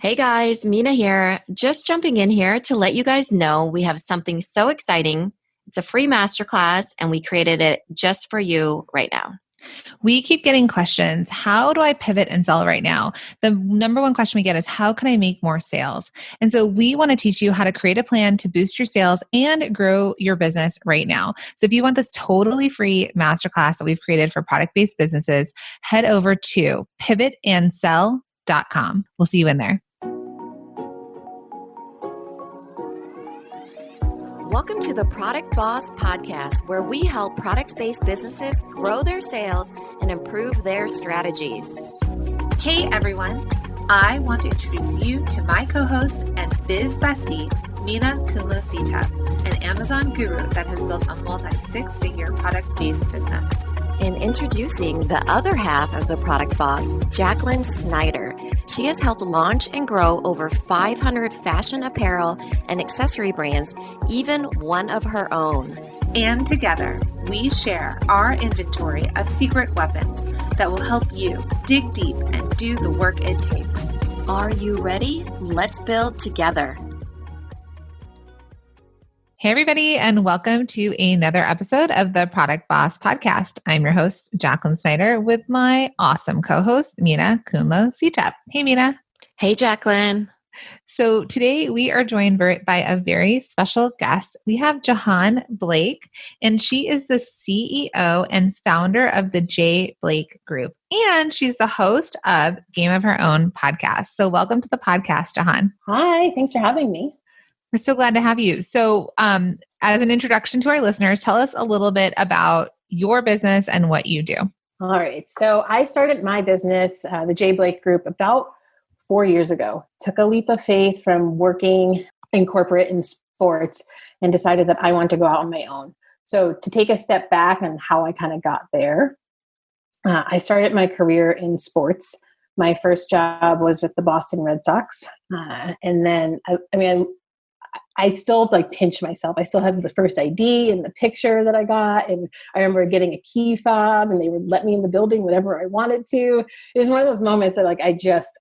Hey guys, Mina here. Just jumping in here to let you guys know we have something so exciting. It's a free masterclass and we created it just for you right now. We keep getting questions. How do I pivot and sell right now? The number one question we get is, how can I make more sales? And so we want to teach you how to create a plan to boost your sales and grow your business right now. So if you want this totally free masterclass that we've created for product-based businesses, head over to pivotandsell.com. We'll see you in there. Welcome to the Product Boss Podcast, where we help product-based businesses grow their sales and improve their strategies. Hey everyone, I want to introduce you to my co-host and biz bestie, Minna an Amazon guru that has built a multi-six-figure product-based business. And introducing the other half of the Product Boss, Jacqueline Snyder. She has helped launch and grow over 500 fashion apparel and accessory brands, even one of her own. And together, we share our inventory of secret weapons that will help you dig deep and do the work it takes. Are you ready? Let's build together. Hey, everybody, and welcome to another episode of the Product Boss Podcast. I'm your host, Jacqueline Snyder, with my awesome co-host, Minna Kunlo-Sitep. Hey, Minna. Hey, Jacqueline. So today we are joined by a very special guest. We have Jahaan Blake, and she is the CEO and founder of the J. Blake Group, and she's the host of Game of Her Own podcast. So welcome to the podcast, Jahaan. Hi, thanks for having me. We're so glad to have you. So as an introduction to our listeners, tell us a little bit about your business and what you do. All right. So I started my business, the J. Blake Group, about 4 years ago. Took a leap of faith from working in corporate and sports and decided that I wanted to go out on my own. So to take a step back on how I kind of got there, I started my career in sports. My first job was with the Boston Red Sox. And then, I still pinch myself. I still have the first ID and the picture that I got. And I remember getting a key fob and they would let me in the building whenever I wanted to. It was one of those moments that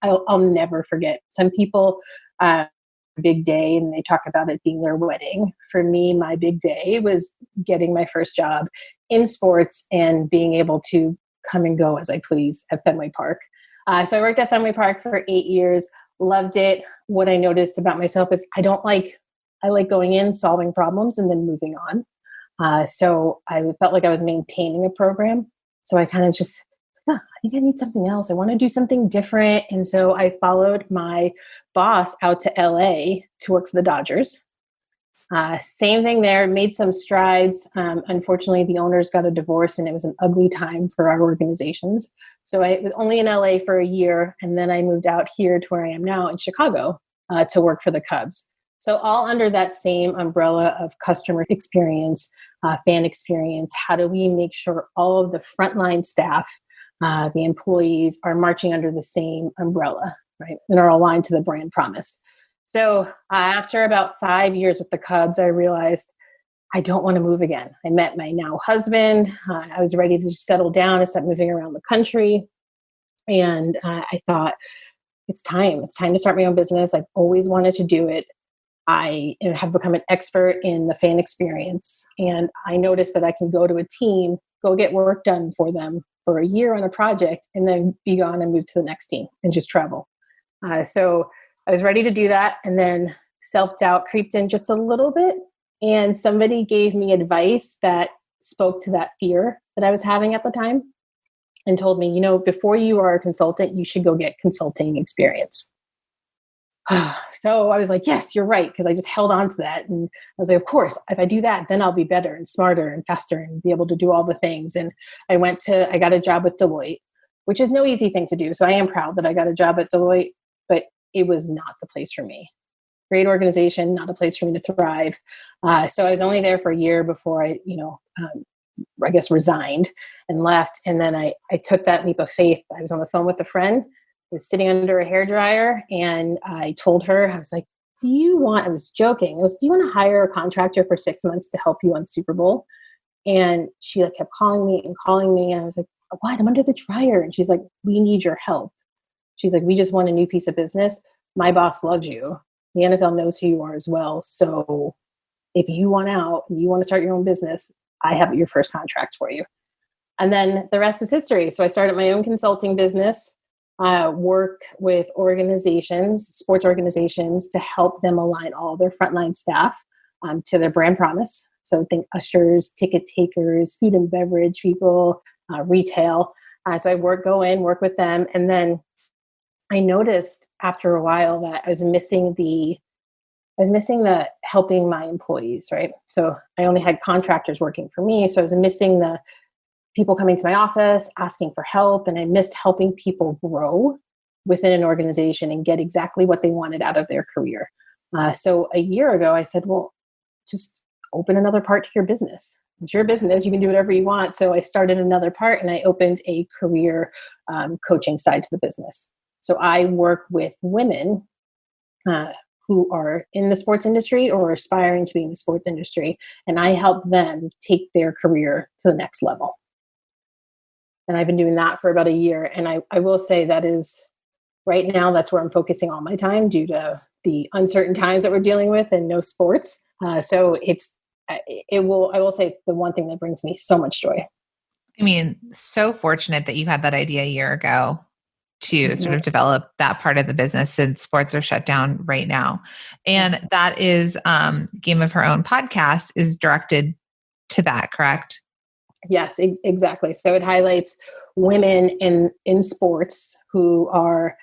I'll never forget. Some people, big day, and they talk about it being their wedding. For me, my big day was getting my first job in sports and being able to come and go as I please at Fenway Park. So I worked at Fenway Park for 8 years, loved it. What I noticed about myself is I like going in, solving problems, and then moving on. So I felt like I was maintaining a program. So I kind of I think I need something else. I want to do something different. And so I followed my boss out to LA to work for the Dodgers. Same thing there, made some strides. Unfortunately, the owners got a divorce and it was an ugly time for our organizations. So I was only in LA for a year. And then I moved out here to where I am now in Chicago to work for the Cubs. So all under that same umbrella of customer experience, fan experience. How do we make sure all of the frontline staff, the employees, are marching under the same umbrella, right, and are aligned to the brand promise? So after about 5 years with the Cubs, I realized I don't want to move again. I met my now husband. I was ready to just settle down and start moving around the country. And I thought, it's time. It's time to start my own business. I've always wanted to do it. I have become an expert in the fan experience, and I noticed that I can go to a team, go get work done for them for a year on a project, and then be gone and move to the next team and just travel. So I was ready to do that, and then self-doubt creeped in just a little bit, and somebody gave me advice that spoke to that fear that I was having at the time and told me, before you are a consultant, you should go get consulting experience. So I was like, yes, you're right. Because I just held on to that. And I was like, of course, if I do that, then I'll be better and smarter and faster and be able to do all the things. And I got a job with Deloitte, which is no easy thing to do. So I am proud that I got a job at Deloitte, but it was not the place for me. Great organization, not a place for me to thrive. So I was only there for a year before I resigned and left. And then I took that leap of faith. I was on the phone with a friend. I was sitting under a hairdryer and I told her, I was like, I was joking. Do you want to hire a contractor for 6 months to help you on Super Bowl? And she kept calling me. And I was like, what? I'm under the dryer. And she's like, we need your help. She's like, we just won a new piece of business. my boss loves you. The NFL knows who you are as well. So if you want out, you want to start your own business, I have your first contracts for you. And then the rest is history. So I started my own consulting business, work with organizations, sports organizations, to help them align all their frontline staff to their brand promise. So think ushers, ticket takers, food and beverage people, retail. So I go in, work with them. And then I noticed after a while that I was missing the helping my employees, right? So I only had contractors working for me. So I was missing the people coming to my office, asking for help. And I missed helping people grow within an organization and get exactly what they wanted out of their career. So a year ago, I said, well, just open another part to your business. It's your business. You can do whatever you want. So I started another part and I opened a career coaching side to the business. So I work with women who are in the sports industry or aspiring to be in the sports industry, and I help them take their career to the next level. And I've been doing that for about a year. And I will say that is right now, that's where I'm focusing all my time due to the uncertain times that we're dealing with and no sports. So I will say it's the one thing that brings me so much joy. I mean, so fortunate that you had that idea a year ago to sort of develop that part of the business, since sports are shut down right now. And that is Game of Her Own podcast is directed to that, correct? Yes, exactly. So it highlights women in sports who are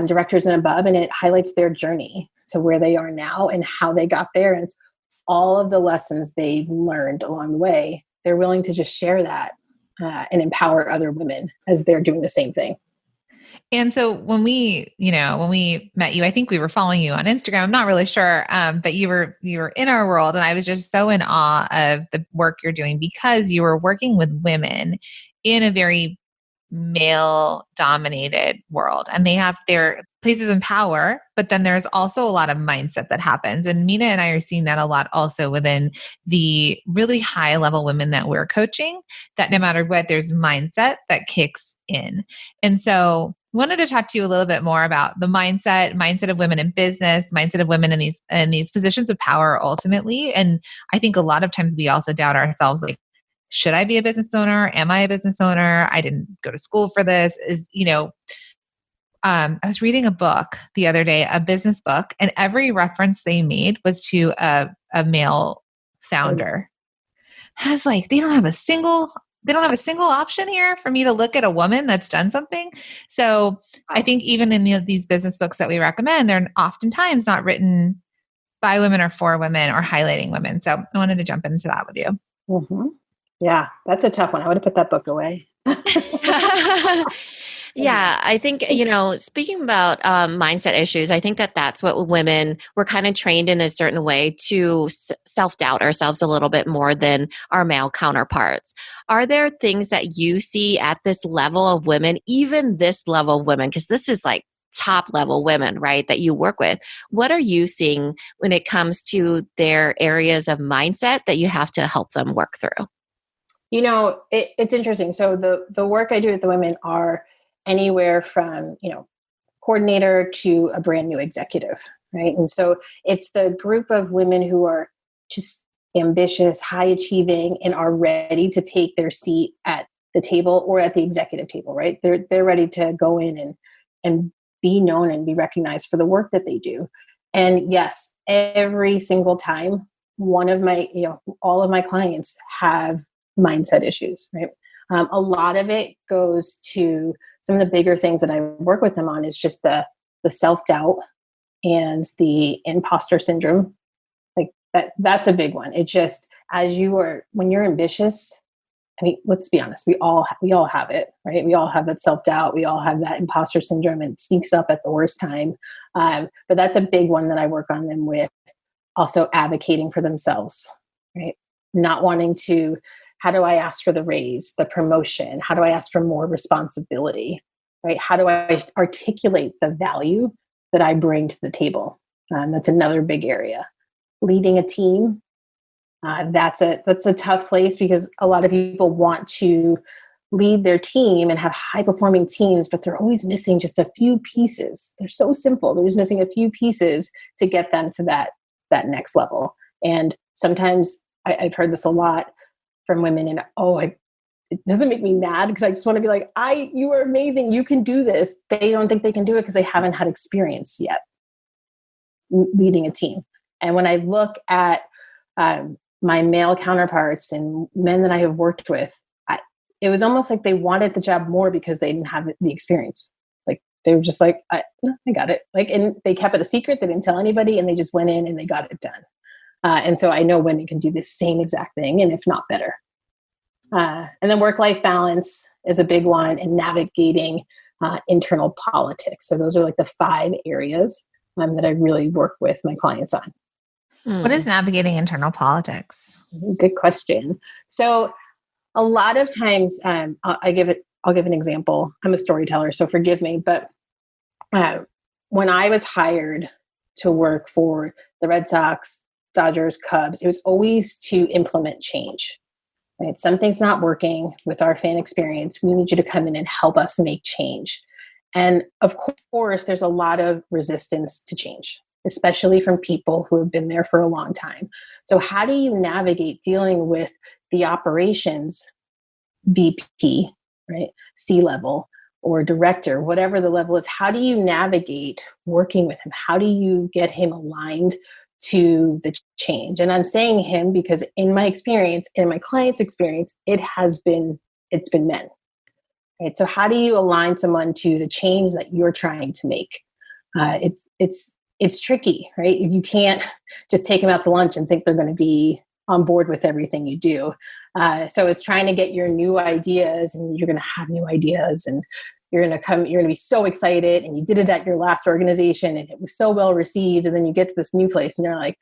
directors and above, and it highlights their journey to where they are now and how they got there. And all of the lessons they've learned along the way, they're willing to just share that and empower other women as they're doing the same thing. And so when we met you, I think we were following you on Instagram. I'm not really sure, but you were in our world, and I was just so in awe of the work you're doing, because you were working with women in a very male-dominated world, and they have their places in power, but then there's also a lot of mindset that happens. And Minna and I are seeing that a lot also within the really high-level women that we're coaching, that no matter what, there's mindset that kicks in. And so wanted to talk to you a little bit more about the mindset of women in business, mindset of women in these positions of power ultimately. And I think a lot of times we also doubt ourselves, like, should I be a business owner? Am I a business owner? I didn't go to school for this. I was reading a book the other day, a business book, and every reference they made was to a male founder. I was like, they don't have a single option here for me to look at a woman that's done something. So I think even in these business books that we recommend, they're oftentimes not written by women or for women or highlighting women. So I wanted to jump into that with you. Mm-hmm. Yeah, that's a tough one. I would have put that book away. Yeah, I think, speaking about mindset issues, I think that that's what women, we're kind of trained in a certain way to self-doubt ourselves a little bit more than our male counterparts. Are there things that you see at this level of women, even this level of women, because this is like top level women, right, that you work with? What are you seeing when it comes to their areas of mindset that you have to help them work through? It's interesting. So the work I do with the women are anywhere from, coordinator to a brand new executive, right? And so it's the group of women who are just ambitious, high achieving, and are ready to take their seat at the table or at the executive table, right? They're ready to go in and be known and be recognized for the work that they do. And yes, every single time, all of my clients have mindset issues, right? A lot of it goes to some of the bigger things that I work with them on is just the self-doubt and the imposter syndrome. Like that's a big one. It just, when you're ambitious, I mean, let's be honest, we all have it, right? We all have that self-doubt. We all have that imposter syndrome, and it sneaks up at the worst time. But that's a big one that I work on them with. Also advocating for themselves, right? Not wanting to, how do I ask for the raise, the promotion? How do I ask for more responsibility, right? How do I articulate the value that I bring to the table? That's another big area. Leading a team, that's a tough place because a lot of people want to lead their team and have high performing teams, but they're always missing just a few pieces. They're so simple. They're just missing a few pieces to get them to that next level. And sometimes I've heard this a lot from women, and it doesn't make me mad because I just want to be like, you are amazing. You can do this. They don't think they can do it because they haven't had experience yet leading a team. And when I look at my male counterparts and men that I have worked with, it was almost like they wanted the job more because they didn't have the experience. Like they were just like, I got it. Like, and they kept it a secret. They didn't tell anybody, and they just went in and they got it done. And so I know women can do the same exact thing, and if not better. And then work-life balance is a big one, and navigating internal politics. So those are like the 5 areas that I really work with my clients on. What is navigating internal politics? Good question. So a lot of times, I'll give an example. I'm a storyteller, so forgive me. But when I was hired to work for the Red Sox, Dodgers, Cubs, it was always to implement change. Right? Something's not working with our fan experience. We need you to come in and help us make change. And of course, there's a lot of resistance to change, especially from people who have been there for a long time. So how do you navigate dealing with the operations VP, right? C-level or director, whatever the level is? How do you navigate working with him? How do you get him aligned to the change? And I'm saying him because in my experience, in my client's experience, it's been men. Right? So how do you align someone to the change that you're trying to make? It's tricky, right? You can't just take them out to lunch and think they're going to be on board with everything you do. So it's trying to get your new ideas, and you're going to have new ideas, and you're going to be so excited, and you did it at your last organization and it was so well received. And then you get to this new place and you're like,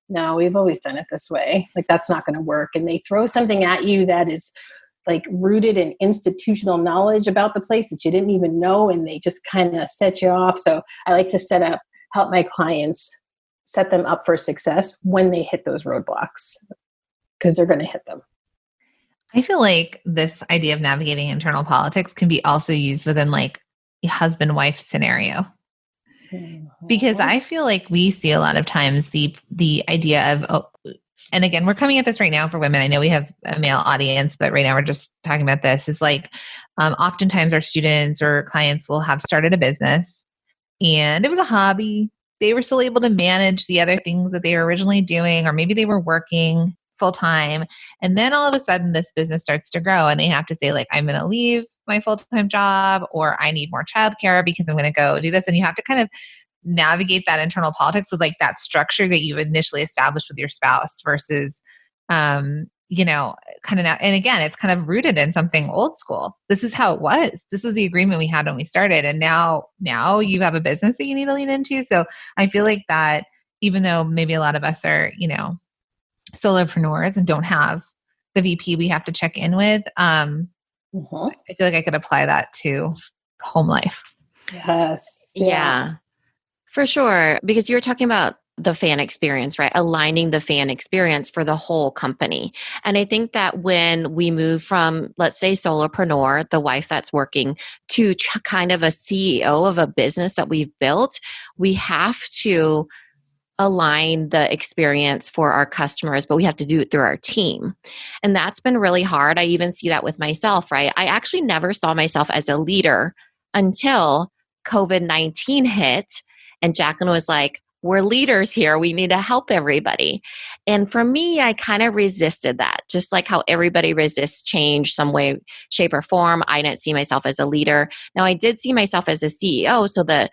no, we've always done it this way. Like, that's not going to work. And they throw something at you that is like rooted in institutional knowledge about the place that you didn't even know. And they just kind of set you off. So I like to help my clients set them up for success when they hit those roadblocks, because they're going to hit them. I feel like this idea of navigating internal politics can be also used within like a husband-wife scenario. Because I feel like we see a lot of times the idea of, and again, we're coming at this right now for women. I know we have a male audience, but right now we're just talking about this. Is like oftentimes our students or clients will have started a business and it was a hobby. They were still able to manage the other things that they were originally doing, or maybe they were working full time. And then all of a sudden this business starts to grow and they have to say like, I'm going to leave my full-time job, or I need more childcare because I'm going to go do this. And you have to kind of navigate that internal politics with like that structure that you initially established with your spouse versus, kind of now. And again, it's kind of rooted in something old school. This is how it was. This was the agreement we had when we started. And now you have a business that you need to lean into. So I feel like that even though maybe a lot of us are, solopreneurs and don't have the VP we have to check in with, I feel like I could apply that to home life. Yes. Yeah, for sure. Because you were talking about the fan experience, right? Aligning the fan experience for the whole company. And I think that when we move from, let's say, solopreneur, the wife that's working, to kind of a CEO of a business that we've built, we have to align the experience for our customers, but we have to do it through our team. And that's been really hard. I even see that with myself, right? I actually never saw myself as a leader until COVID-19 hit. And Jacqueline was like, we're leaders here. We need to help everybody. And for me, I kind of resisted that, just like how everybody resists change some way, shape, or form. I didn't see myself as a leader. Now, I did see myself as a CEO. So that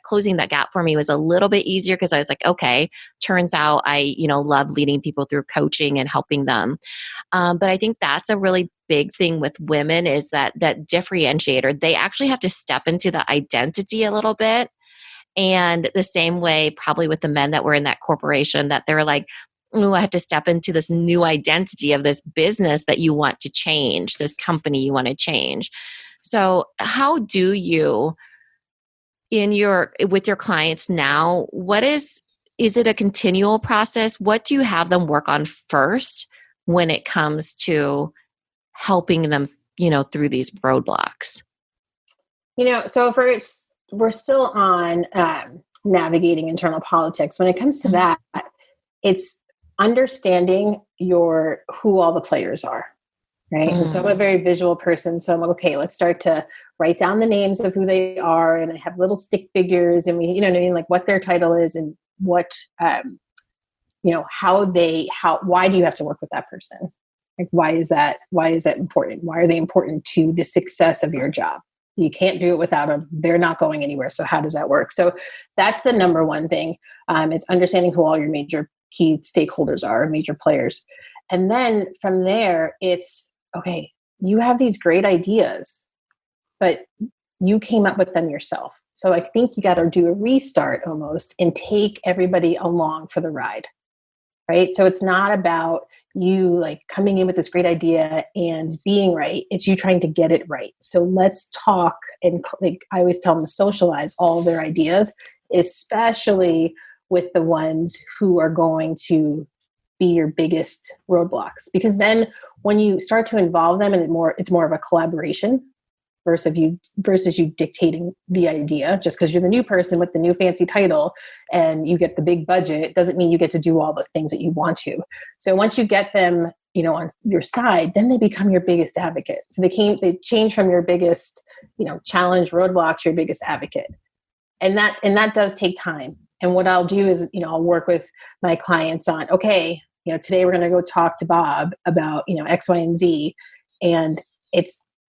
closing that gap for me was a little bit easier because I was like, okay, turns out I, love leading people through coaching and helping them. But I think that's a really big thing with women is that differentiator. They actually have to step into the identity a little bit. And the same way probably with the men that were in that corporation, that they're like, oh, I have to step into this new identity of this business that you want to change, this company you want to change. So how do you, with your clients now, is it a continual process? What do you have them work on first when it comes to helping them, through these roadblocks? So we're still on navigating internal politics. When it comes to that, it's understanding who all the players are. Right. And so I'm a very visual person. So I'm like, okay, let's start to write down the names of who they are. And I have little stick figures and we, like what their title is and what, why do you have to work with that person? Like, why is that important? Why are they important to the success of your job? You can't do it without them. They're not going anywhere. So how does that work? So that's the number one thing. It's understanding who all your major key stakeholders are, major players. And then from there, it's, okay, you have these great ideas, but you came up with them yourself. So I think you got to do a restart almost and take everybody along for the ride, right? So it's not about you like coming in with this great idea and being right. It's you trying to get it right. So let's talk. And like I always tell them to socialize all their ideas, especially with the ones who are going to be your biggest roadblocks. Because then when you start to involve them and it's more of a collaboration versus you dictating the idea. Just because you're the new person with the new fancy title and you get the big budget doesn't mean you get to do all the things that you want to. So once you get them, on your side, then they become your biggest advocate. So they change from your biggest, challenge, roadblocks, your biggest advocate. And that does take time. And what I'll do is, I'll work with my clients on, okay, today we're going to go talk to Bob about, X, Y, and Z. And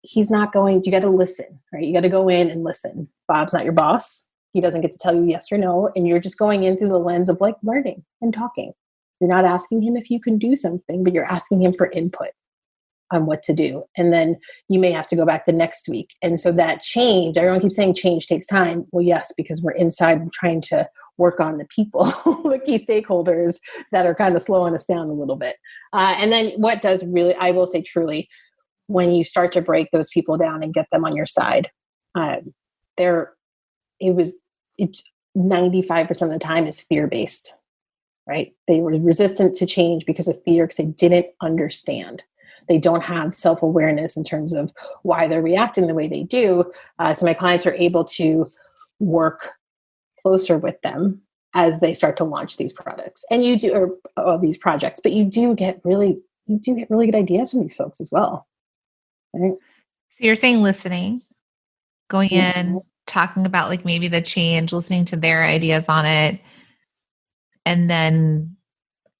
he's not going, you got to listen, right? You got to go in and listen. Bob's not your boss. He doesn't get to tell you yes or no. And you're just going in through the lens of like learning and talking. You're not asking him if you can do something, but you're asking him for input on what to do. And then you may have to go back the next week. And so that change, everyone keeps saying change takes time. Well, yes, because we're inside trying to work on the people, the key stakeholders that are kind of slowing us down a little bit. And then what does really, I will say truly, when you start to break those people down and get them on your side, it's 95% of the time is fear-based, right? They were resistant to change because of fear, because they didn't understand. They don't have self-awareness in terms of why they're reacting the way they do. So my clients are able to work closer with them as they start to launch these products. And these projects, but you do get really good ideas from these folks as well. Right? So you're saying listening, going in, talking about like maybe the change, listening to their ideas on it, and then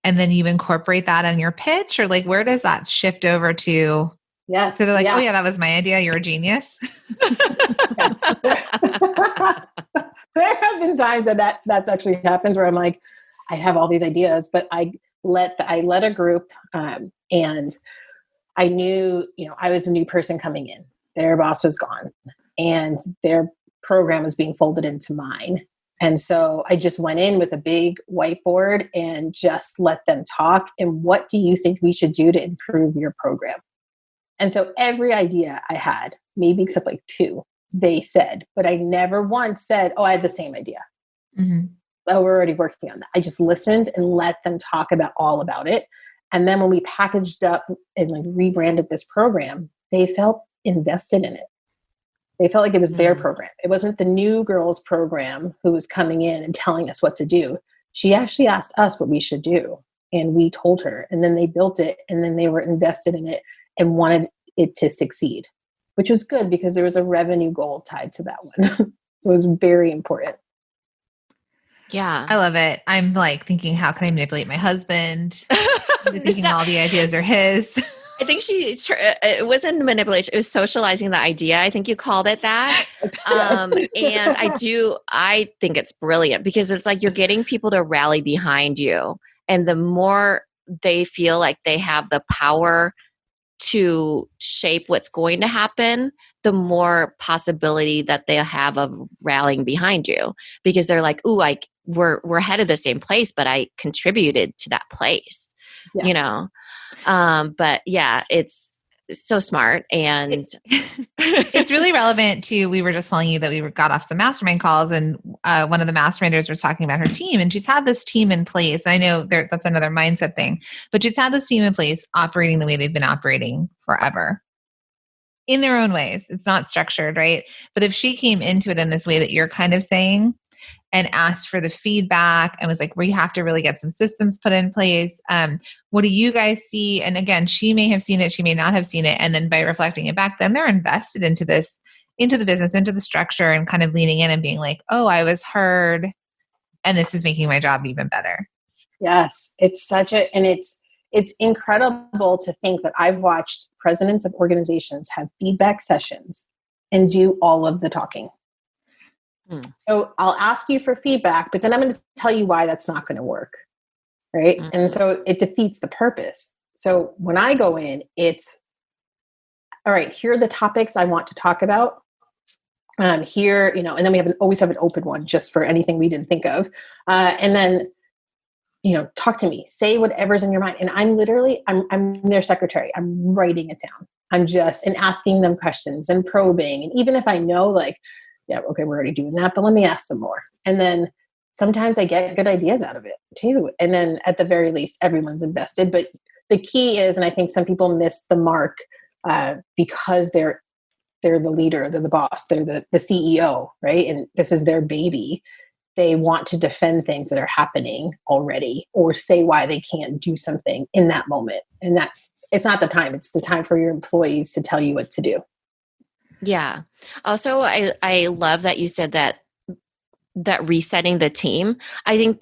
you incorporate that in your pitch, or like where does that shift over to? Yes. So they're like, oh yeah, that was my idea. You're a genius. Yes. There have been times that's actually happens where I'm like, I have all these ideas, but I led a group and I knew, I was a new person coming in. Their boss was gone and their program was being folded into mine. And so I just went in with a big whiteboard and just let them talk. And what do you think we should do to improve your program? And so every idea I had, maybe except like 2, they said, but I never once said, oh, I had the same idea. Mm-hmm. Oh, we're already working on that. I just listened and let them talk all about it. And then when we packaged up and like rebranded this program, they felt invested in it. They felt like it was their program. It wasn't the new girls program who was coming in and telling us what to do. She actually asked us what we should do. And we told her, and then they built it, and then they were invested in it and wanted it to succeed, which was good because there was a revenue goal tied to that one. So it was very important. Yeah. I love it. I'm like thinking, how can I manipulate my husband? Thinking all the ideas are his. I think it wasn't manipulation. It was socializing the idea. I think you called it that. And I think it's brilliant because it's like you're getting people to rally behind you. And the more they feel like they have the power to shape what's going to happen, the more possibility that they'll have of rallying behind you, because they're like, ooh, we're headed the same place, but I contributed to that place, But yeah, so smart. And it's really relevant to, we were just telling you that got off some mastermind calls, and one of the masterminders was talking about her team, and she's had this team in place. I know that's another mindset thing, but she's had this team in place operating the way they've been operating forever in their own ways. It's not structured, right? But if she came into it in this way that you're kind of saying, and asked for the feedback and was like, we have to really get some systems put in place. What do you guys see? And again, she may have seen it, she may not have seen it. And then by reflecting it back, then they're invested into this, into the business, into the structure, and kind of leaning in and being like, oh, I was heard, and this is making my job even better. Yes. It's incredible to think that I've watched presidents of organizations have feedback sessions and do all of the talking. So I'll ask you for feedback, but then I'm going to tell you why that's not going to work. Right. Mm-hmm. And so it defeats the purpose. So when I go in, it's all right, here are the topics I want to talk about. Here, and then we always have an open one just for anything we didn't think of. And then, talk to me, say whatever's in your mind. And I'm their secretary. I'm writing it down. And asking them questions and probing. And even if I know, yeah, okay, we're already doing that, but let me ask some more. And then sometimes I get good ideas out of it too. And then at the very least, everyone's invested. But the key is, and I think some people miss the mark because they're the leader, they're the boss, they're the CEO, right? And this is their baby. They want to defend things that are happening already, or say why they can't do something in that moment. And that it's not the time, it's the time for your employees to tell you what to do. Yeah. Also, I love that you said that resetting the team. I think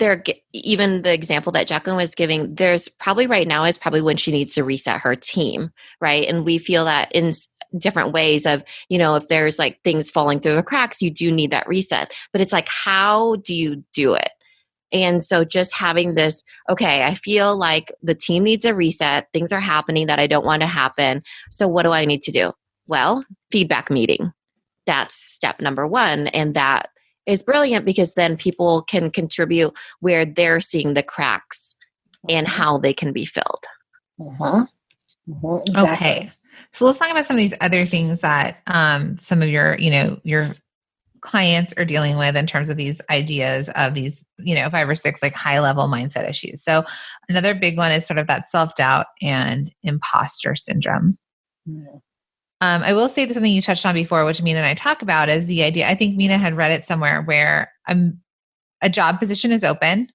even the example that Jacqueline was giving, there's probably right now is probably when she needs to reset her team, right? And we feel that in different ways of, if there's things falling through the cracks, you do need that reset. But it's how do you do it? And so just having this, okay, I feel like the team needs a reset. Things are happening that I don't want to happen. So what do I need to do? Well, feedback meeting. That's step number one. And that is brilliant because then people can contribute where they're seeing the cracks and how they can be filled. Exactly. Okay. So let's talk about some of these other things that some of your clients are dealing with in terms of these ideas of these, 5 or 6 high level mindset issues. So another big one is sort of that self-doubt and imposter syndrome. Mm. I will say something you touched on before, which Minna and I talk about, is the idea. I think Minna had read it somewhere where a job position is open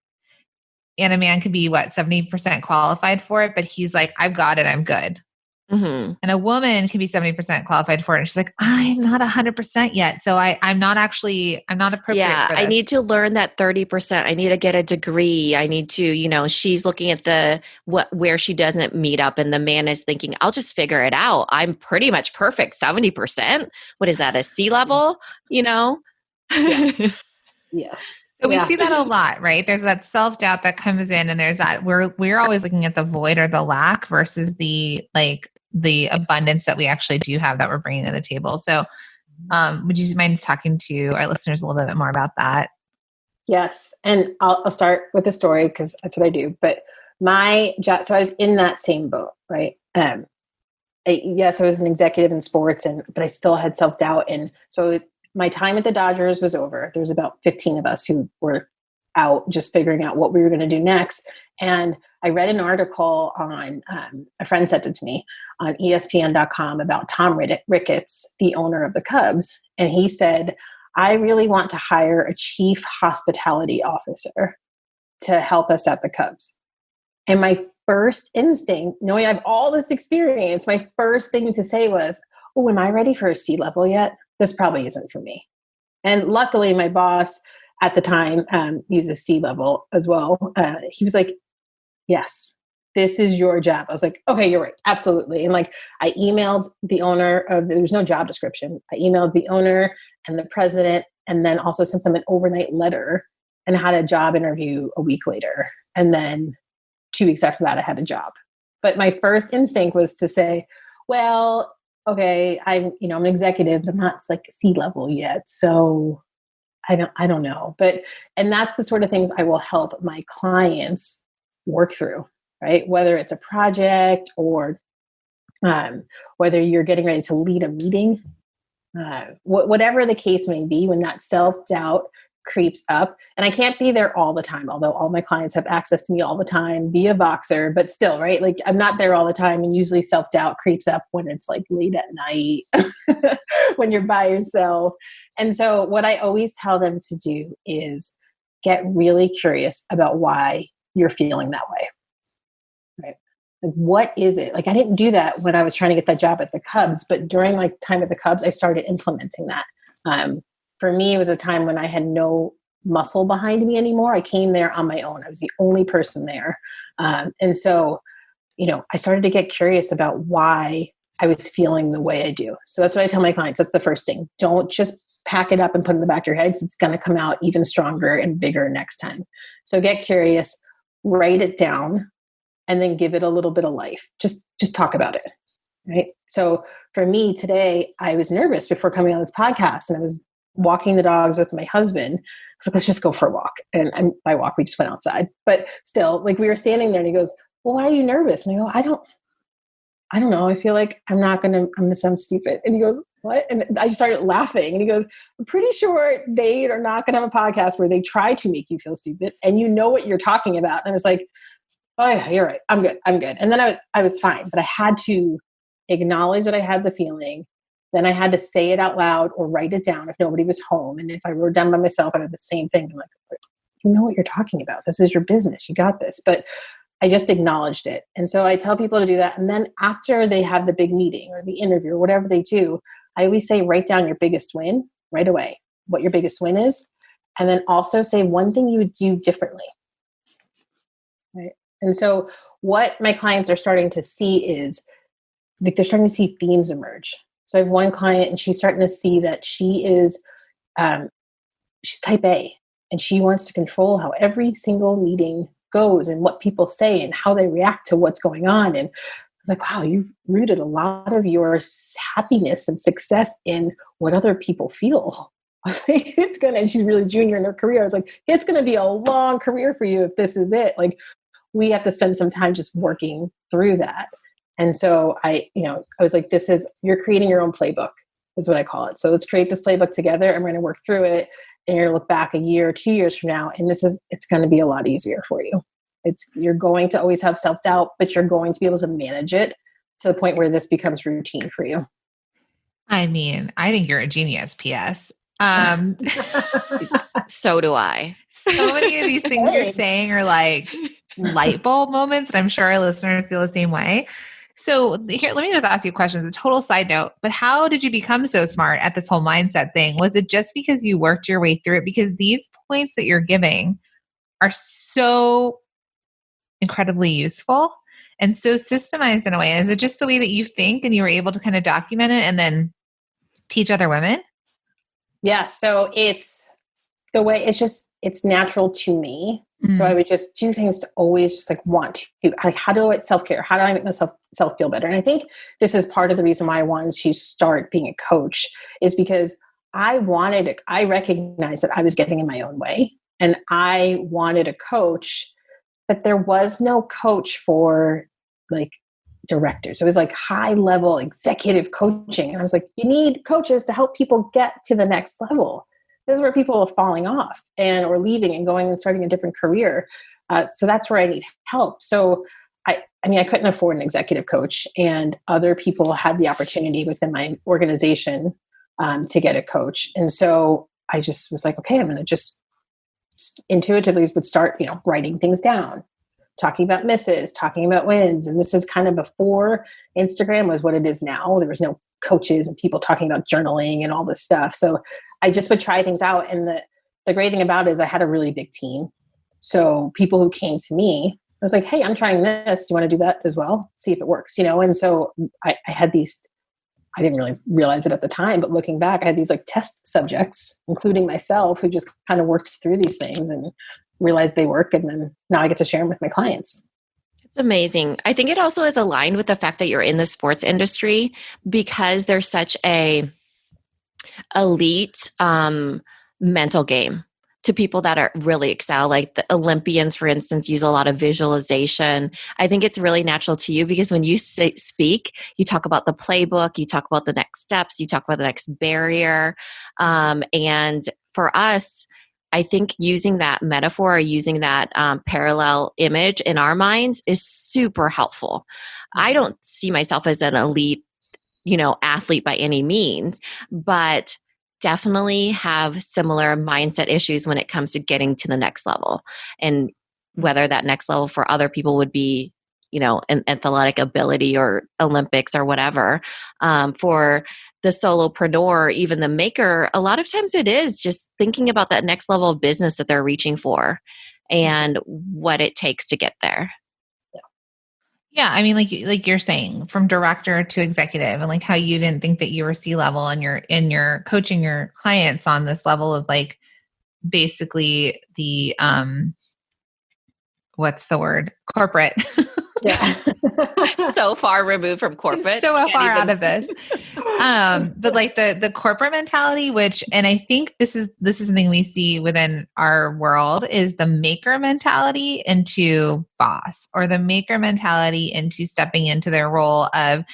and a man could be 70% qualified for it, but he's like, I've got it, I'm good. Mm-hmm. And a woman can be 70% qualified for it. And she's like, I'm not 100% yet. So I'm not appropriate for this. I need to learn that 30%. I need to get a degree. I need to, she's looking at where she doesn't meet up. And the man is thinking, I'll just figure it out. I'm pretty much perfect. 70%. What is that? A C level, Yeah. Yes. So we see that a lot, right? There's that self-doubt that comes in, and there's that we're always looking at the void or the lack versus the abundance that we actually do have that we're bringing to the table. So would you mind talking to our listeners a little bit more about that? Yes. And I'll start with the story because that's what I do. But so I was in that same boat, right? I was an executive in sports, but I still had self-doubt. And so my time at the Dodgers was over. There was about 15 of us who were out just figuring out what we were going to do next. And I read an article on, a friend sent it to me on ESPN.com about Tom Ricketts, the owner of the Cubs. And he said, I really want to hire a chief hospitality officer to help us at the Cubs. And my first instinct, knowing I have all this experience, my first thing to say was, oh, am I ready for a C-level yet? This probably isn't for me. And luckily my boss at the time uses C-level as well. He was like, yes, this is your job. I was like, okay, you're right. Absolutely. And I emailed the owner there was no job description. I emailed the owner and the president, and then also sent them an overnight letter and had a job interview a week later. And then 2 weeks after that, I had a job. But my first instinct was to say, well, okay, I'm an executive, but I'm not C-level yet. So I don't know. And that's the sort of things I will help my clients work through, right? Whether it's a project or whether you're getting ready to lead a meeting, whatever the case may be, when that self-doubt creeps up. And I can't be there all the time, although all my clients have access to me all the time via Voxer, but still, right? Like I'm not there all the time. And usually self-doubt creeps up when it's like late at night, when you're by yourself. And so what I always tell them to do is get really curious about why you're feeling that way, right? Like, what is it? Like, I didn't do that when I was trying to get that job at the Cubs, but during my time at the Cubs, I started implementing that. For me, it was a time when I had no muscle behind me anymore. I came there on my own. I was the only person there. And so, I started to get curious about why I was feeling the way I do. So that's what I tell my clients. That's the first thing. Don't just pack it up and put it in the back of your heads. It's going to come out even stronger and bigger next time. So get curious, write it down, and then give it a little bit of life. Just talk about it. Right. So for me today, I was nervous before coming on this podcast, and I was walking the dogs with my husband. I was like, let's just go for a walk. And by walk, we just went outside, but still, like, we were standing there and he goes, well, why are you nervous? And I go, I don't know. I feel like I'm going to sound stupid. And he goes, what? And I just started laughing. And he goes, I'm pretty sure they are not going to have a podcast where they try to make you feel stupid. And you know what you're talking about. And I was like, oh yeah, you're right. I'm good. And then I was fine, but I had to acknowledge that I had the feeling. Then I had to say it out loud or write it down if nobody was home. And if I wrote down by myself, I did the same thing. I'm like, you know what you're talking about. This is your business. You got this. But I just acknowledged it. And so I tell people to do that. And then after they have the big meeting or the interview or whatever they do, I always say, write down your biggest win right away, what your biggest win is. And then also say one thing you would do differently. Right. And so what my clients are starting to see is, like, they're starting to see themes emerge. So I have one client, and she's starting to see that she is, she's type A, and she wants to control how every single meeting goes and what people say and how they react to what's going on. And I was like, wow, you've rooted a lot of your happiness and success in what other people feel. I was like, and she's really junior in her career. I was like, it's going to be a long career for you if this is it. Like, we have to spend some time just working through that. And so I was like, you're creating your own playbook is what I call it. So let's create this playbook together, and we're going to work through it. And you're going to look back a year or 2 years from now, and it's going to be a lot easier for you. You're going to always have self-doubt, but you're going to be able to manage it to the point where this becomes routine for you. I mean, I think you're a genius, P.S. So do I. So many of these things you're saying are like light bulb moments, and I'm sure our listeners feel the same way. So here, let me just ask you a question. It's a total side note, but how did you become so smart at this whole mindset thing? Was it just because you worked your way through it? Because these points that you're giving are so incredibly useful and so systemized in a way. Is it just the way that you think and you were able to kind of document it and then teach other women? Yeah. So it's the way, it's natural to me. Mm-hmm. So I would just do things to always just like want to, like, how do I self-care? How do I make myself feel better? And I think this is part of the reason why I wanted to start being a coach, is because I recognized that I was getting in my own way, and I wanted a coach, but there was no coach for like directors. It was like high level executive coaching. And I was like, you need coaches to help people get to the next level. This is where people are falling off or leaving and going and starting a different career. So that's where I need help. So I couldn't afford an executive coach, and other people had the opportunity within my organization to get a coach. And so I just was like, okay, I'm going to just intuitively would start, writing things down, talking about misses, talking about wins. And this is kind of before Instagram was what it is now. There was no coaches and people talking about journaling and all this stuff. So I just would try things out. And the great thing about it is I had a really big team. So people who came to me, I was like, hey, I'm trying this. Do you want to do that as well? See if it works, And so I had these, I didn't really realize it at the time, but looking back, I had these like test subjects, including myself, who just kind of worked through these things and realized they work. And then now I get to share them with my clients. It's amazing. I think it also is aligned with the fact that you're in the sports industry, because there's such a elite mental game. to people that are really excel, like the Olympians, for instance, use a lot of visualization. I think it's really natural to you because when you speak, you talk about the playbook, you talk about the next steps, you talk about the next barrier. And for us, I think using that metaphor or using that parallel image in our minds is super helpful. I don't see myself as an elite, athlete by any means, but definitely have similar mindset issues when it comes to getting to the next level. And whether that next level for other people would be, an athletic ability or Olympics or whatever. For the solopreneur, even the maker, a lot of times it is just thinking about that next level of business that they're reaching for and what it takes to get there. Yeah, I mean, like you're saying, from director to executive, and like how you didn't think that you were C-level, and you're coaching your clients on this level of like basically the what's the word? Corporate. Yeah. So far removed from corporate. So far out of this. But like the corporate mentality, and I think this is something we see within our world, is the maker mentality into boss, or the maker mentality into stepping into their role of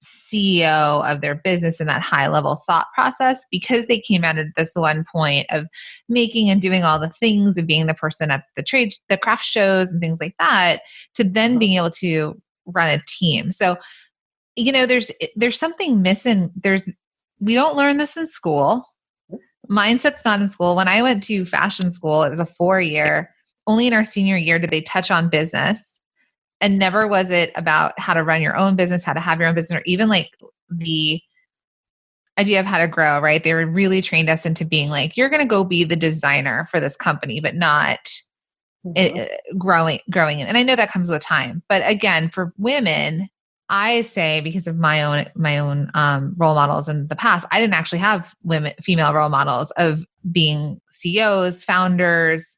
CEO of their business in that high level thought process, because they came out at this one point of making and doing all the things of being the person at the craft shows and things like that, to then being able to run a team. So, there's something missing. We don't learn this in school. Mindset's not in school. When I went to fashion school, it was a 4-year. Only in our senior year did they touch on business. And never was it about how to run your own business, how to have your own business, or even like the idea of how to grow, right? They were really trained us into being like, you're going to go be the designer for this company, but not growing. And I know that comes with time. But again, for women, I say, because of my own role models in the past, I didn't actually have female role models of being CEOs, founders,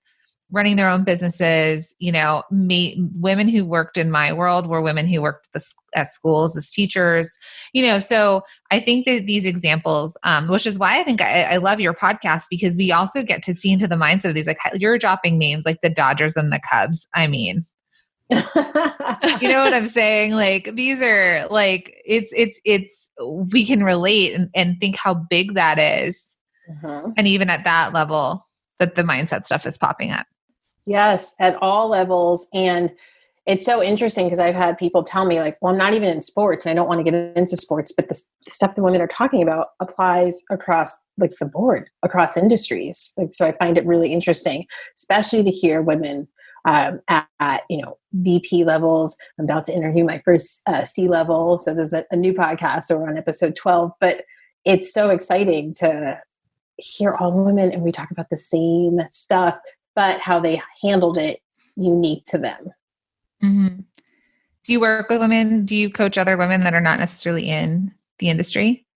running their own businesses. Women who worked in my world were women who worked at schools as teachers, so I think that these examples, which is why I think I love your podcast, because we also get to see into the mindset of these, like you're dropping names like the Dodgers and the Cubs. I mean, you know what I'm saying? Like, these are like, it's, we can relate and think how big that is. And even at that level, that the mindset stuff is popping up. Yes, at all levels. And it's so interesting because I've had people tell me like, well, I'm not even in sports and I don't want to get into sports, but the stuff that women are talking about applies across like the board, across industries. Like, so I find it really interesting, especially to hear women at VP levels. I'm about to interview my first C-level. So there's a new podcast, so we're on episode 12, but it's so exciting to hear all the women and we talk about the same stuff, but how they handled it unique to them. Mm-hmm. Do you work with women? Do you coach other women that are not necessarily in the industry?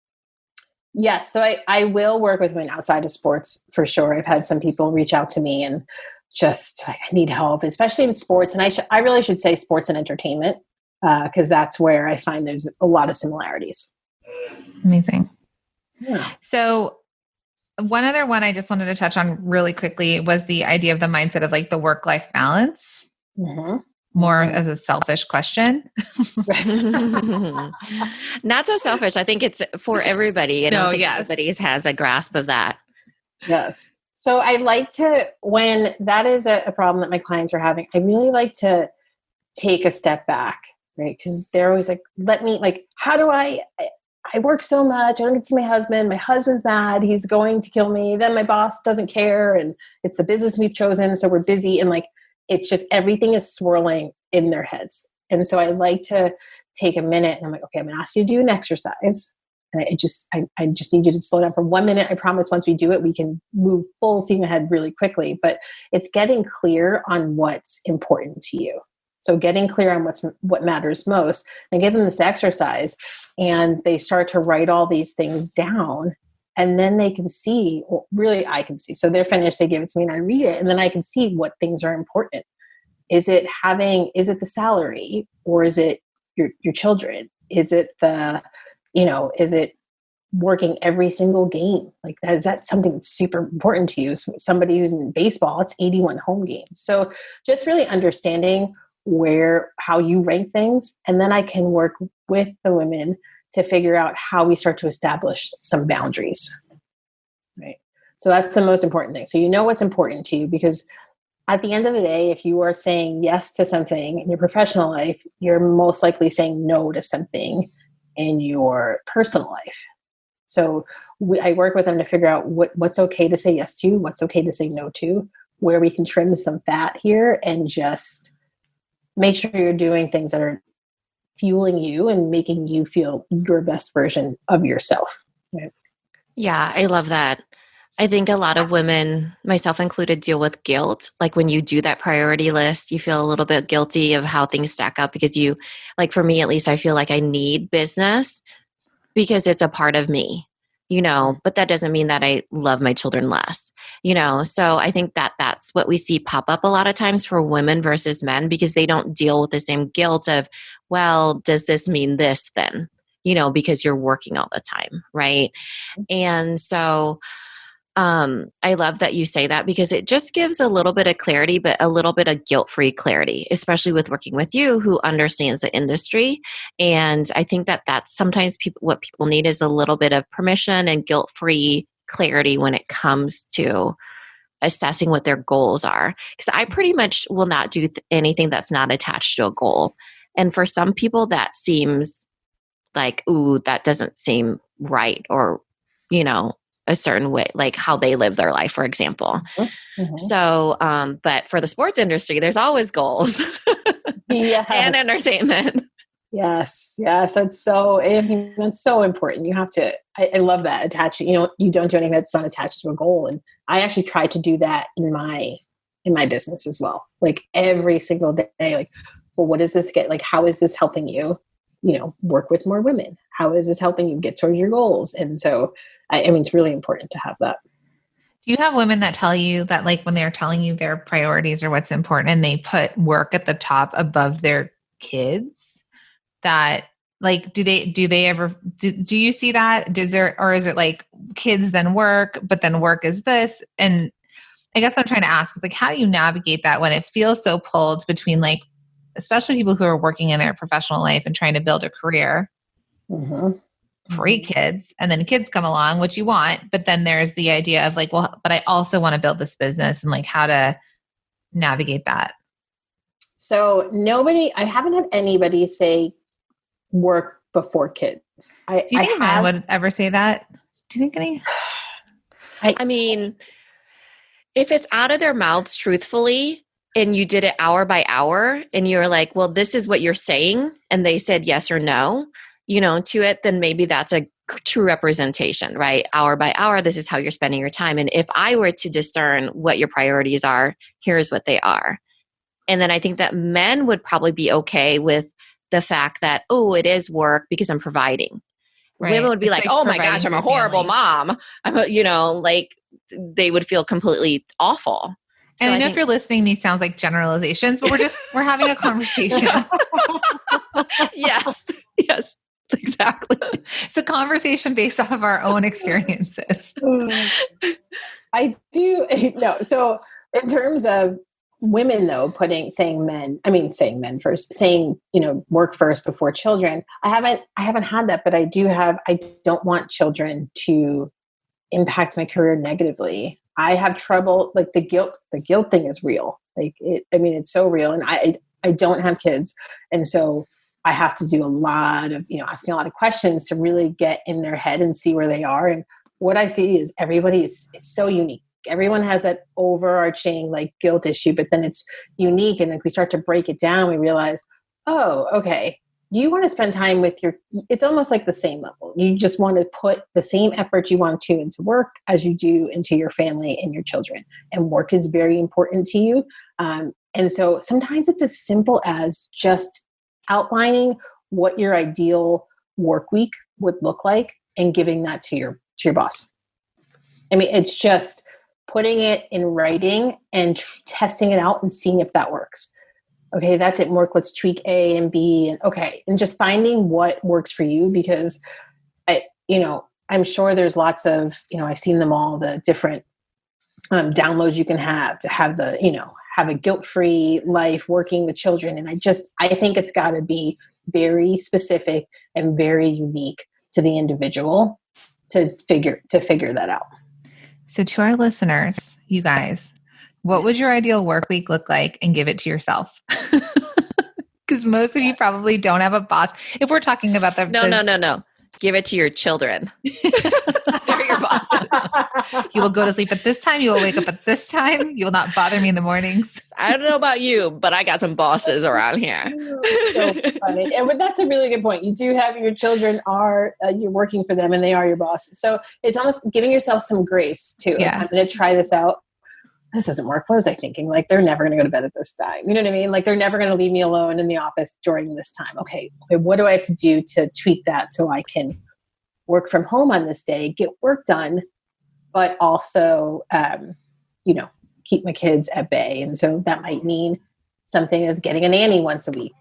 Yes. So I will work with women outside of sports for sure. I've had some people reach out to me and just like, I need help, especially in sports. And I really should say sports and entertainment, because that's where I find there's a lot of similarities. Amazing. Yeah. So one other one I just wanted to touch on really quickly was the idea of the mindset of like the work-life balance. More as a selfish question. Not so selfish. I think it's for everybody. I don't think everybody has a grasp of that. Yes. So I like to, when that is a problem that my clients are having, I really like to take a step back, right? Because they're always like, how do I work so much. I don't get to see my husband. My husband's mad. He's going to kill me. Then my boss doesn't care. And it's the business we've chosen. So we're busy. And like, it's just, everything is swirling in their heads. And so I like to take a minute and I'm like, okay, I'm going to ask you to do an exercise. And I just need you to slow down for 1 minute. I promise once we do it, we can move full steam ahead really quickly, but it's getting clear on what's important to you. So getting clear on what matters most, and give them this exercise and they start to write all these things down, and then they can see, well, really I can see. So they're finished, they give it to me and I read it, and then I can see what things are important. Is it the salary, or is it your children? Is it is it working every single game? Like, is that something that's super important to you? Somebody who's in baseball, it's 81 home games. So just really understanding how you rank things. And then I can work with the women to figure out how we start to establish some boundaries. Right. So that's the most important thing. So you know what's important to you, because at the end of the day, if you are saying yes to something in your professional life, you're most likely saying no to something in your personal life. So I work with them to figure out what's okay to say yes to, what's okay to say no to, where we can trim some fat here, and just make sure you're doing things that are fueling you and making you feel your best version of yourself. Right? Yeah, I love that. I think a lot of women, myself included, deal with guilt. Like when you do that priority list, you feel a little bit guilty of how things stack up because like for me at least, I feel like I need business because it's a part of me, but that doesn't mean that I love my children less, So I think that that's what we see pop up a lot of times for women versus men, because they don't deal with the same guilt of, well, does this mean this then? Because you're working all the time, right? And so I love that you say that, because it just gives a little bit of clarity, but a little bit of guilt-free clarity, especially with working with you who understands the industry. And I think that that's sometimes what people need is a little bit of permission and guilt-free clarity when it comes to assessing what their goals are. Because I pretty much will not do anything that's not attached to a goal. And for some people that seems like, ooh, that doesn't seem right, or, a certain way, like how they live their life, for example. Mm-hmm. So, but for the sports industry, there's always goals. Yes. And entertainment. Yes. That's so important. You have to, I love that attaching, you don't do anything that's not attached to a goal. And I actually try to do that in my business as well. Like every single day, like, well, what does this get? Like, how is this helping you, work with more women? How is this helping you get towards your goals? And so, I mean, it's really important to have that. Do you have women that tell you that, like, when they're telling you their priorities or what's important, and they put work at the top above their kids, that, like, do you see that? Or is it like kids then work, but then work is this? And I guess what I'm trying to ask is, like, how do you navigate that when it feels so pulled between, like, especially people who are working in their professional life and trying to build a career, pre kids, and then kids come along, which you want, but then there's the idea of like, well, but I also want to build this business, and like how to navigate that. So I haven't had anybody say work before kids. Do you think men would ever say that? Do you think any? I mean, if it's out of their mouths truthfully, and you did it hour by hour, and you're like, well, this is what you're saying, and they said yes or no, to it, then maybe that's a true representation, right? Hour by hour, this is how you're spending your time. And if I were to discern what your priorities are, here's what they are. And then I think that men would probably be okay with the fact that, oh, it is work because I'm providing. Right. Women would be like, oh my gosh, I'm a horrible mom. Like they would feel completely awful. And I know if you're listening, these sounds like generalizations, but we're having a conversation. Yes, exactly. It's a conversation based off of our own experiences. I do. No. So in terms of women though, saying men first, saying, work first before children. I haven't had that, but I don't want children to impact my career negatively. I have trouble, like the guilt thing is real. Like it's so real. And I don't have kids. And so I have to do a lot of, asking a lot of questions to really get in their head and see where they are. And what I see is everybody is so unique. Everyone has that overarching like guilt issue, but then it's unique. And then we start to break it down. We realize, oh, okay. You want to spend time with it's almost like the same level. You just want to put the same effort you want to into work as you do into your family and your children. And work is very important to you. And so sometimes it's as simple as just outlining what your ideal work week would look like and giving that to your boss. I mean, it's just putting it in writing and testing it out and seeing if that works. Okay, that's it, work. Let's tweak A and B and just finding what works for you, because I'm sure there's lots of, I've seen them all, the different downloads you can have to have have a guilt-free life working with children. And I think it's got to be very specific and very unique to the individual to figure that out. So to our listeners, you guys, what would your ideal work week look like, and give it to yourself? Because most of you probably don't have a boss. If we're talking about No. Give it to your children. They're your bosses. You will go to sleep at this time. You will wake up at this time. You will not bother me in the mornings. I don't know about you, but I got some bosses around here. So funny. And that's a really good point. You do have your children you're working for them and they are your bosses. So it's almost giving yourself some grace too. Yeah. I'm going to try this out. This doesn't work. What was I thinking? Like, they're never going to go to bed at this time. You know what I mean? Like, they're never going to leave me alone in the office during this time. Okay, what do I have to do to tweak that so I can work from home on this day, get work done, but also, keep my kids at bay. And so that might mean something as getting a nanny once a week.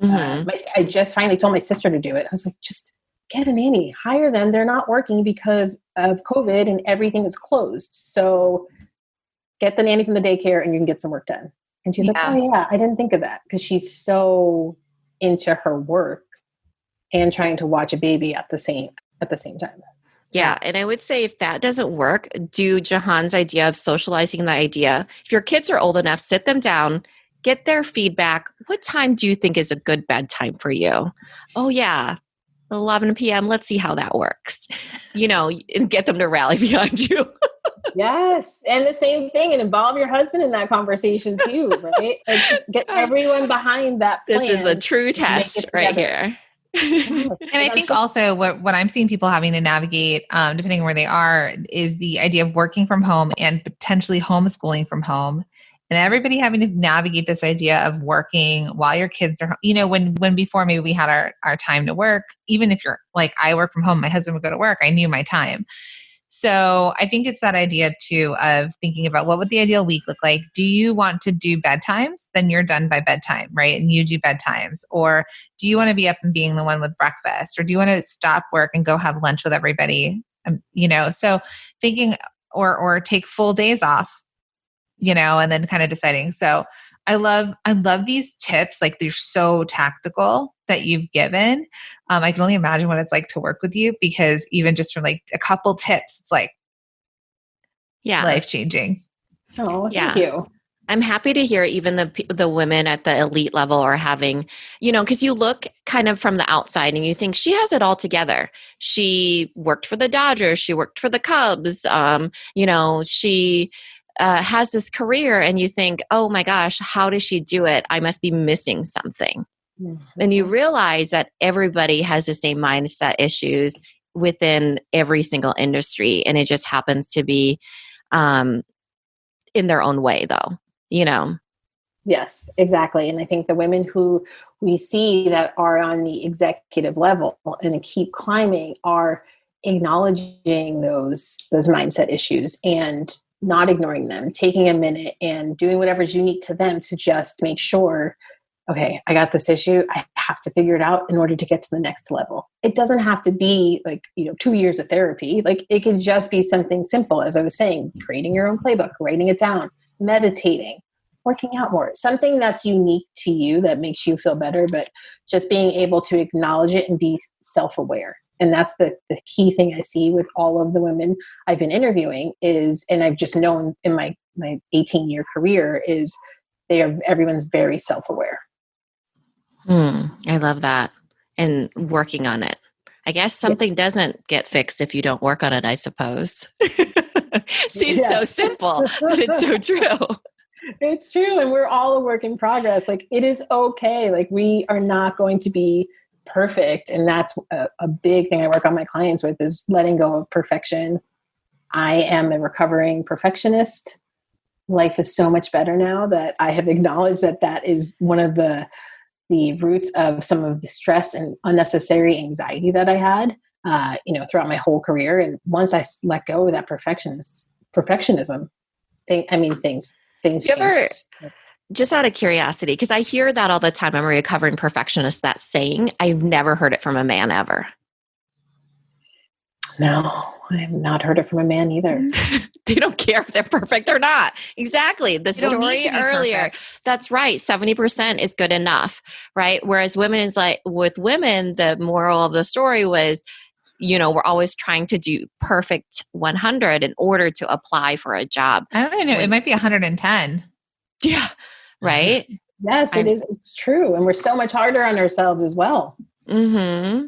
Mm-hmm. I just finally told my sister to do it. I was like, just get a nanny, hire them. They're not working because of COVID and everything is closed. So get the nanny from the daycare and you can get some work done. And she's like, oh yeah, I didn't think of that, because she's so into her work and trying to watch a baby at the same time. Yeah. And I would say if that doesn't work, do Jahaan's idea of socializing the idea. If your kids are old enough, sit them down, get their feedback. What time do you think is a good bedtime for you? Oh yeah, 11 p.m. Let's see how that works. And get them to rally behind you. Yes. And the same thing, and involve your husband in that conversation too, right? Like, just get everyone behind that plan. This is the true test right here. And I think also what I'm seeing people having to navigate, depending on where they are, is the idea of working from home and potentially homeschooling from home. And everybody having to navigate this idea of working while your kids are, when before maybe we had our time to work, even if you're like, I work from home, my husband would go to work, I knew my time. So I think it's that idea too of thinking about what would the ideal week look like. Do you want to do bedtimes? Then you're done by bedtime, right? And you do bedtimes. Or do you want to be up and being the one with breakfast? Or do you want to stop work and go have lunch with everybody? So thinking or take full days off, and then kind of deciding. So I love these tips. Like, they're so tactical that you've given. I can only imagine what it's like to work with you, because even just from like a couple tips, it's like, life-changing. Oh, thank you. I'm happy to hear even the women at the elite level are having, because you look kind of from the outside and you think she has it all together. She worked for the Dodgers. She worked for the Cubs. She has this career, and you think, oh my gosh, how does she do it? I must be missing something. Mm-hmm. And you realize that everybody has the same mindset issues within every single industry. And it just happens to be in their own way though, Yes, exactly. And I think the women who we see that are on the executive level and keep climbing are acknowledging those mindset issues and not ignoring them, taking a minute and doing whatever's unique to them to just make sure, okay, I got this issue. I have to figure it out in order to get to the next level. It doesn't have to be 2 years of therapy. Like, it can just be something simple, as I was saying, creating your own playbook, writing it down, meditating, working out more, something that's unique to you that makes you feel better, but just being able to acknowledge it and be self-aware. And that's the key thing I see with all of the women I've been interviewing is, and I've just known in my 18-year career, is everyone's very self-aware. I love that. And working on it. I guess something doesn't get fixed if you don't work on it, I suppose. Seems so simple, but it's so true. It's true. And we're all a work in progress. Like, it is okay. Like, we are not going to be perfect. And that's a big thing I work on my clients with, is letting go of perfection. I am a recovering perfectionist. Life is so much better now that I have acknowledged that is one of the roots of some of the stress and unnecessary anxiety that I had, throughout my whole career. And once I let go of that perfectionism things you ever, just out of curiosity, because I hear that all the time, I'm a recovering perfectionist, that saying. I've never heard it from a man ever. No, I have not heard it from a man either. They don't care if they're perfect or not. Exactly. The story earlier. That's right. 70% is good enough, right? Whereas women is like, with women, the moral of the story was, we're always trying to do perfect 100 in order to apply for a job. I don't even know. It might be 110. Yeah. Right. Yes, it is. It's true. And we're so much harder on ourselves as well. Mm-hmm.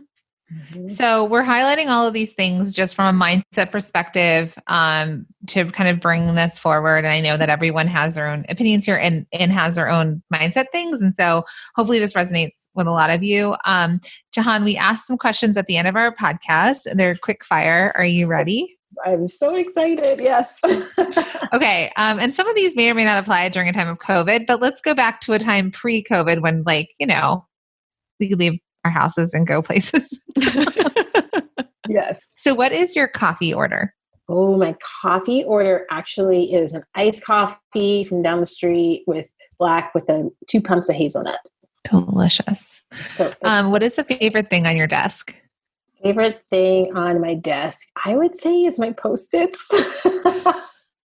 So we're highlighting all of these things just from a mindset perspective to kind of bring this forward. And I know that everyone has their own opinions here and has their own mindset things. And so hopefully this resonates with a lot of you. Jahaan, we asked some questions at the end of our podcast. They're quick fire. Are you ready? I'm so excited. Yes. Okay. And some of these may or may not apply during a time of COVID, but let's go back to a time pre-COVID when we could leave our houses and go places. Yes. So what is your coffee order? Oh, my coffee order actually is an iced coffee from down the street with 2 pumps of hazelnut. Delicious. So what is the favorite thing on your desk? Favorite thing on my desk, I would say, is my Post-its.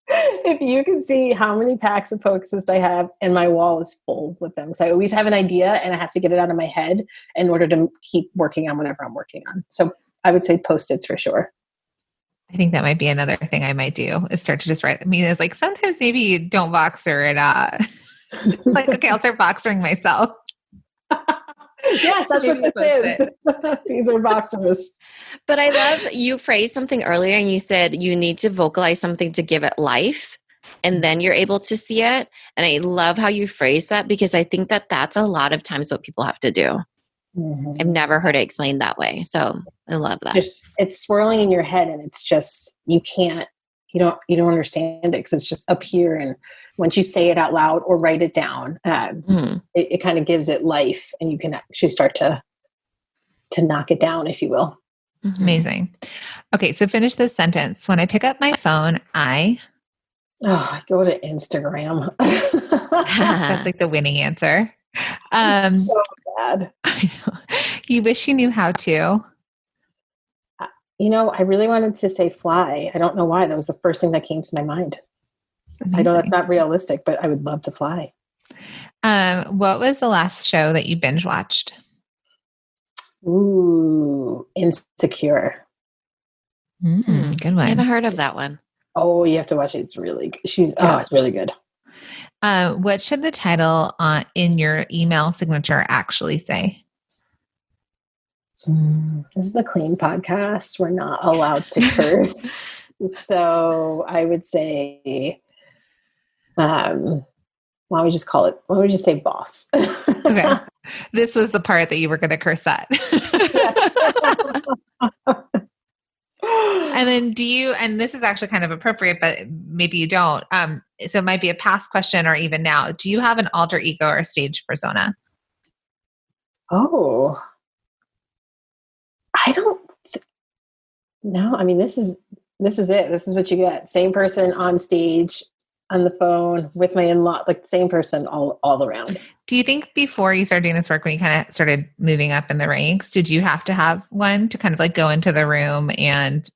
If you can see how many packs of Post-its I have, and my wall is full with them. So I always have an idea and I have to get it out of my head in order to keep working on whatever I'm working on. So I would say Post-its for sure. I think that might be another thing I might do is start to just write. I mean, it's like sometimes maybe you don't boxer and like, okay, I'll start boxering myself. Yes, that's what this is. These are boxers. But I love you phrased something earlier and you said you need to vocalize something to give it life and then you're able to see it. And I love how you phrase that because I think that that's a lot of times what people have to do. Mm-hmm. I've never heard it explained that way. So I love that. It's swirling in your head and it's just, you don't understand it because it's just up here. And once you say it out loud or write it down, it kind of gives it life and you can actually start to knock it down, if you will. Mm-hmm. Amazing. Okay. So finish this sentence. When I pick up my phone, I go to Instagram. That's like the winning answer. So bad. You wish you knew how to. I really wanted to say fly. I don't know why. That was the first thing that came to my mind. Amazing. I know that's not realistic, but I would love to fly. What was the last show that you binge watched? Ooh, Insecure. Good one. I haven't heard of that one. Oh, you have to watch it. It's really good. It's really good. What should the title in your email signature actually say? This is the clean podcast. We're not allowed to curse. So I would say, why don't we just say boss? Okay. This was the part that you were going to curse at. And then and this is actually kind of appropriate, but maybe you don't. So it might be a past question or even now. Do you have an alter ego or stage persona? Oh, I don't. No, I mean, this is it. This is what you get. Same person on stage, on the phone, with my in-law, like the same person all around. Do you think before you started doing this work, when you kind of started moving up in the ranks, did you have to have one to kind of like go into the room and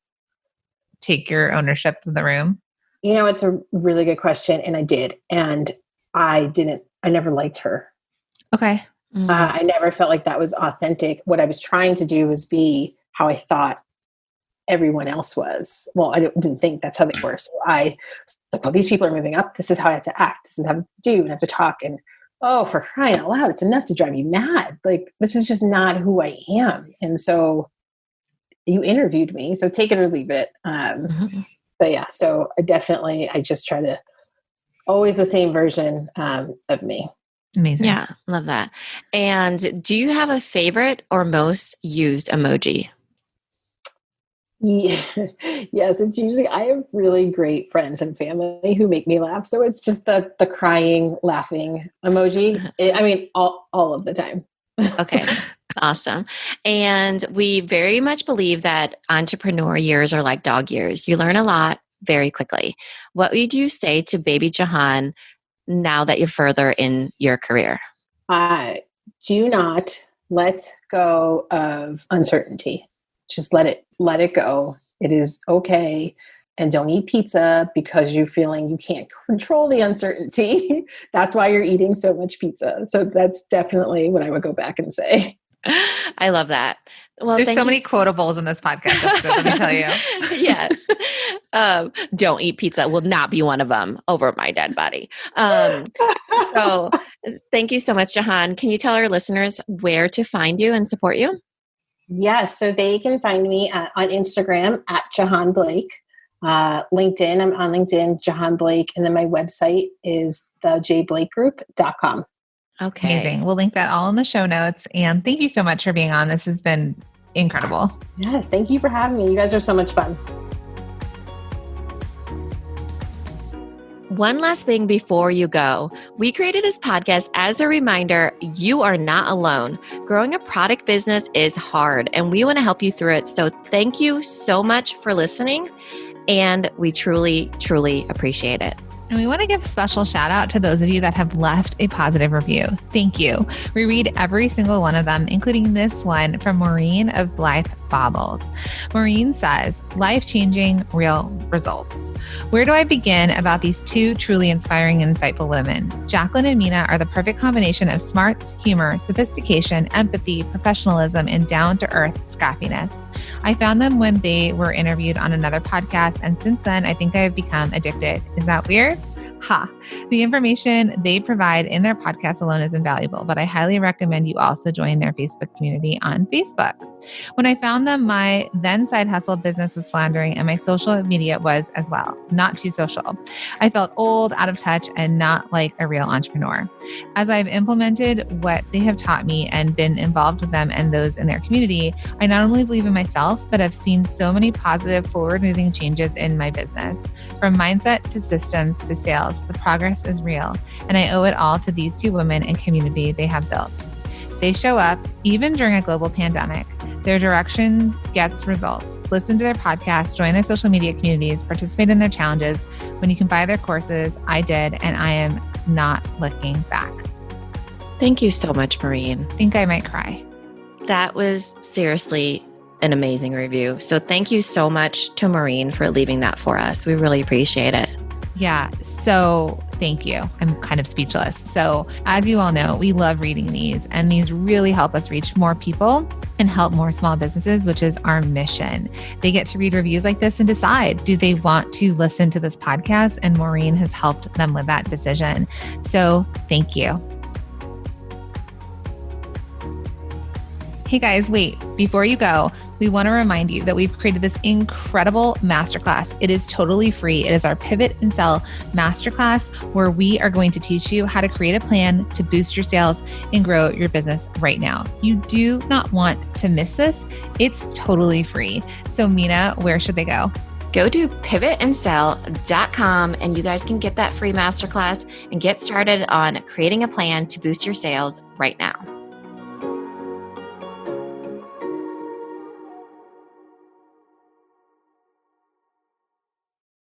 take your ownership of the room? It's a really good question. And I did. And I never liked her. Okay. I never felt like that was authentic. What I was trying to do was be how I thought everyone else was. Well, I didn't think that's how they were. So I was like, well, these people are moving up. This is how I have to act. This is how I have to do and I have to talk. And for crying out loud, it's enough to drive you mad. Like, this is just not who I am. And so you interviewed me, so take it or leave it. But yeah, so I just try to always the same version of me. Amazing. Yeah, love that. And do you have a favorite or most used emoji? Yeah. Yes, it's usually, I have really great friends and family who make me laugh. So it's just the crying, laughing emoji. All of the time. Okay. Awesome. And we very much believe that entrepreneur years are like dog years. You learn a lot very quickly. What would you say to baby Jahaan now that you're further in your career? Do not let go of uncertainty. Just let it go It is okay. And don't eat pizza because you're feeling you can't control the uncertainty. That's why you're eating so much pizza. So that's definitely what I would go back and say. I love that. Well, there's so many quotables in this podcast episode, let me tell you. Yes. Don't eat pizza will not be one of them over my dead body. So thank you so much, Jahaan. Can you tell our listeners where to find you and support you? Yes. So they can find me on Instagram at Jahaan Blake. LinkedIn, I'm on LinkedIn, Jahaan Blake. And then my website is thejblakegroup.com. Okay. Amazing. We'll link that all in the show notes. And thank you so much for being on. This has been incredible. Yes. Thank you for having me. You guys are so much fun. One last thing before you go. We created this podcast as a reminder, you are not alone. Growing a product business is hard and we want to help you through it. So thank you so much for listening. And we truly, truly appreciate it. And we want to give a special shout out to those of you that have left a positive review. Thank you. We read every single one of them, including this one from Maureen of Blythe Baubles. Maureen says, life-changing, real results. Where do I begin about these two truly inspiring and insightful women? Jacqueline and Minna are the perfect combination of smarts, humor, sophistication, empathy, professionalism, and down-to-earth scrappiness. I found them when they were interviewed on another podcast, and since then, I think I have become addicted. Is that weird? Ha! The information they provide in their podcast alone is invaluable, but I highly recommend you also join their Facebook community on Facebook. When I found them, my then side hustle business was floundering and my social media was as well. Not too social. I felt old, out of touch, and not like a real entrepreneur. As I've implemented what they have taught me and been involved with them and those in their community, I not only believe in myself, but I've seen so many positive forward-moving changes in my business. From mindset to systems to sales, the progress is real, and I owe it all to these two women and community they have built. They show up even during a global pandemic. Their direction gets results. Listen to their podcasts, join their social media communities, participate in their challenges. When you can buy their courses, I did, and I am not looking back. Thank you so much, Maureen. I think I might cry. That was seriously an amazing review. So thank you so much to Maureen for leaving that for us. We really appreciate it. Yeah. So thank you. I'm kind of speechless. So as you all know, we love reading these, and these really help us reach more people and help more small businesses, which is our mission. They get to read reviews like this and decide, do they want to listen to this podcast? And Maureen has helped them with that decision. So thank you. Hey guys, wait, before you go, we want to remind you that we've created this incredible masterclass. It is totally free. It is our Pivot and Sell masterclass where we are going to teach you how to create a plan to boost your sales and grow your business right now. You do not want to miss this. It's totally free. So Minna, where should they go? Go to pivotandsell.com and you guys can get that free masterclass and get started on creating a plan to boost your sales right now.